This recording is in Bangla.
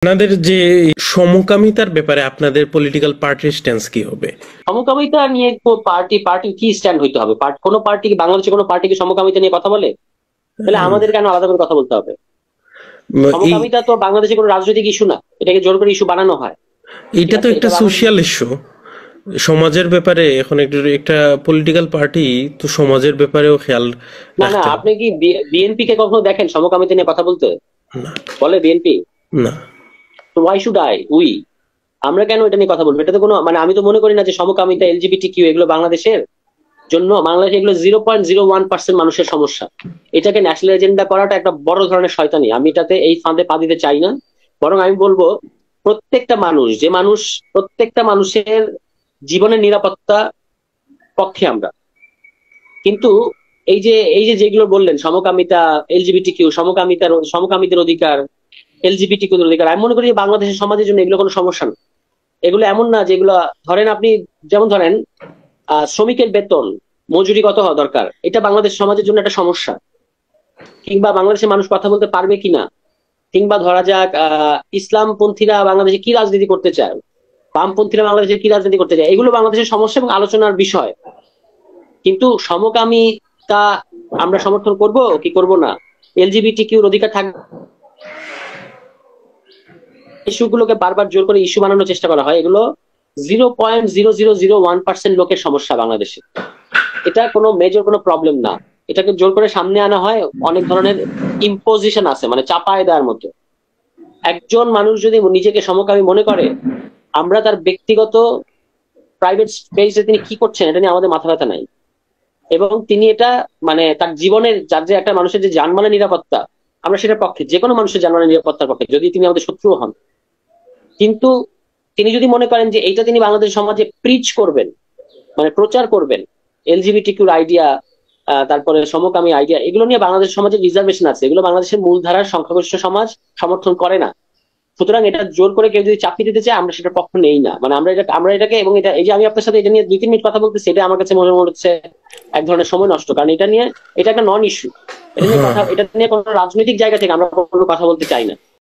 আপনাদের যে সমকামিতার ব্যাপারে আপনাদের পলিটিক্যাল পার্টির স্ট্যান্স কি হবে? সমকামিতা নিয়ে পার্টি পার্টি কি স্ট্যান্ড হইতে হবে? কোন পার্টি কি বাংলাদেশে কোনো পার্টি কি সমকামিতা নিয়ে কথা বলে? তাহলে আমাদের কেন আলাদা করে কথা বলতে হবে? এই সমকামিতা তো বাংলাদেশে কোনো রাজনৈতিক ইস্যু না, এটাকে জোর করে ইস্যু বানানো হয়। ঠিক এটা তো আছে, একটা এটা বাংলাদেশ। Social issue. সমাজের ব্যাপারে এখন একটা পলিটিক্যাল পার্টি তো সমাজের ব্যাপারেও খেয়াল না না, রাখতে হবে। আপনি কি বিএনপি কে কখনো দেখেন সমকামিতা নিয়ে কথা বলতে? না, বলে বিএনপি? না। তো ওয়াই শুড আই উই আমরা কেন এটা নিয়ে কথা বলবো? এটা তো কোনো মানে আমি তো মনে করি না যে সমকামিতা এলজিবিটি কিউ এগুলো বাংলাদেশের জন্য, বাংলাদেশে এগুলো 0.01% মানুষের সমস্যা। এটাকে ন্যাশনাল এজেন্ডা করাটা একটা বড় ধরনের শয়তানি। আমি এটাতে এই ফাঁদে পা দিতে চাই না। বরং আমি বলবো প্রত্যেকটা মানুষ, যে মানুষ, প্রত্যেকটা মানুষের জীবনের নিরাপত্তা পক্ষে আমরা। কিন্তু এই যে যেগুলো বললেন সমকামিতা, এলজিবিটি কিউ, সমকামীদের অধিকার, এলজিবিটি কিউ অধিকার, আমি মনে করি যে বাংলাদেশের সমাজের জন্য এগুলো কোনো সমস্যা না। এগুলো এমন না যেগুলো, ধরেন আপনি, যেমন ধরেন শ্রমিকের বেতন, মজুরি কত হওয়া দরকার, এটা বাংলাদেশ সমাজের জন্য একটা সমস্যা। কিংবা বাংলাদেশের মানুষ কথা বলতে পারবে কিনা, কিংবা ধরা যাক ইসলামপন্থীরা বাংলাদেশে কি রাজনীতি করতে চায়, বামপন্থীরা বাংলাদেশে কি রাজনীতি করতে চায়, এগুলো বাংলাদেশের সমস্যা এবং আলোচনার বিষয়। কিন্তু সমকামিতা আমরা সমর্থন করব কি করব না, এলজিবিটি কিউর অধিকার থাকবে, ইস্যুগুলোকে বারবার জোর করে ইস্যু বানানোর চেষ্টা করা হয়, এগুলো 0.0001% লোকের সমস্যা বাংলাদেশে। এটা কোনো মেজর কোনো প্রবলেম না। এটাকে জোর করে সামনে আনা হয় অনেক ধরনের ইম্পোজিশন আছে, মানে চাপায় দেওয়ার মতো। একজন মানুষ যদি নিজেকে সমকামী মনে করে, আমরা তার ব্যক্তিগত প্রাইভেট স্পেসে তিনি কি করছেন এটা নিয়ে আমাদের মাথা ব্যথা নাই। এবং তিনি এটা মানে তার জীবনের, যার যে একটা মানুষের যে জানমালের নিরাপত্তা, আমরা সেটার পক্ষে, যে কোনো মানুষের জানমালের নিরাপত্তার পক্ষে, যদি তিনি আমাদের শত্রু হন। কিন্তু তিনি যদি মনে করেন যে এইটা তিনি বাংলাদেশ সমাজে প্রিচ করবেন, মানে প্রচার করবেন, এলজিবিটি কিউর আইডিয়া, তারপরে সমকামী আইডিয়া, এগুলো নিয়ে বাংলাদেশ সমাজের রিজার্ভেশন আছে, এগুলো বাংলাদেশের মূলধারার সংখ্যাগরিষ্ঠ সমাজ সমর্থন করে না। সুতরাং এটা জোর করে কেউ যদি চাপিয়ে দিতে চায়, আমরা সেটার পক্ষ নেই না। মানে আমরা এটাকে, এবং এটা, এই যে আমি আপনার সাথে এটা নিয়ে 2-3 মিনিট কথা বলতেছি, এটা আমার কাছে মনে মনে হচ্ছে এক ধরনের সময় নষ্ট। কারণ এটা নিয়ে, এটা একটা নন ইস্যু। এটা নিয়ে হ্যাঁ। কথা, এটা নিয়ে কোনো রাজনৈতিক জায়গা থেকে আমরা কোনো কথা বলতে চাই না।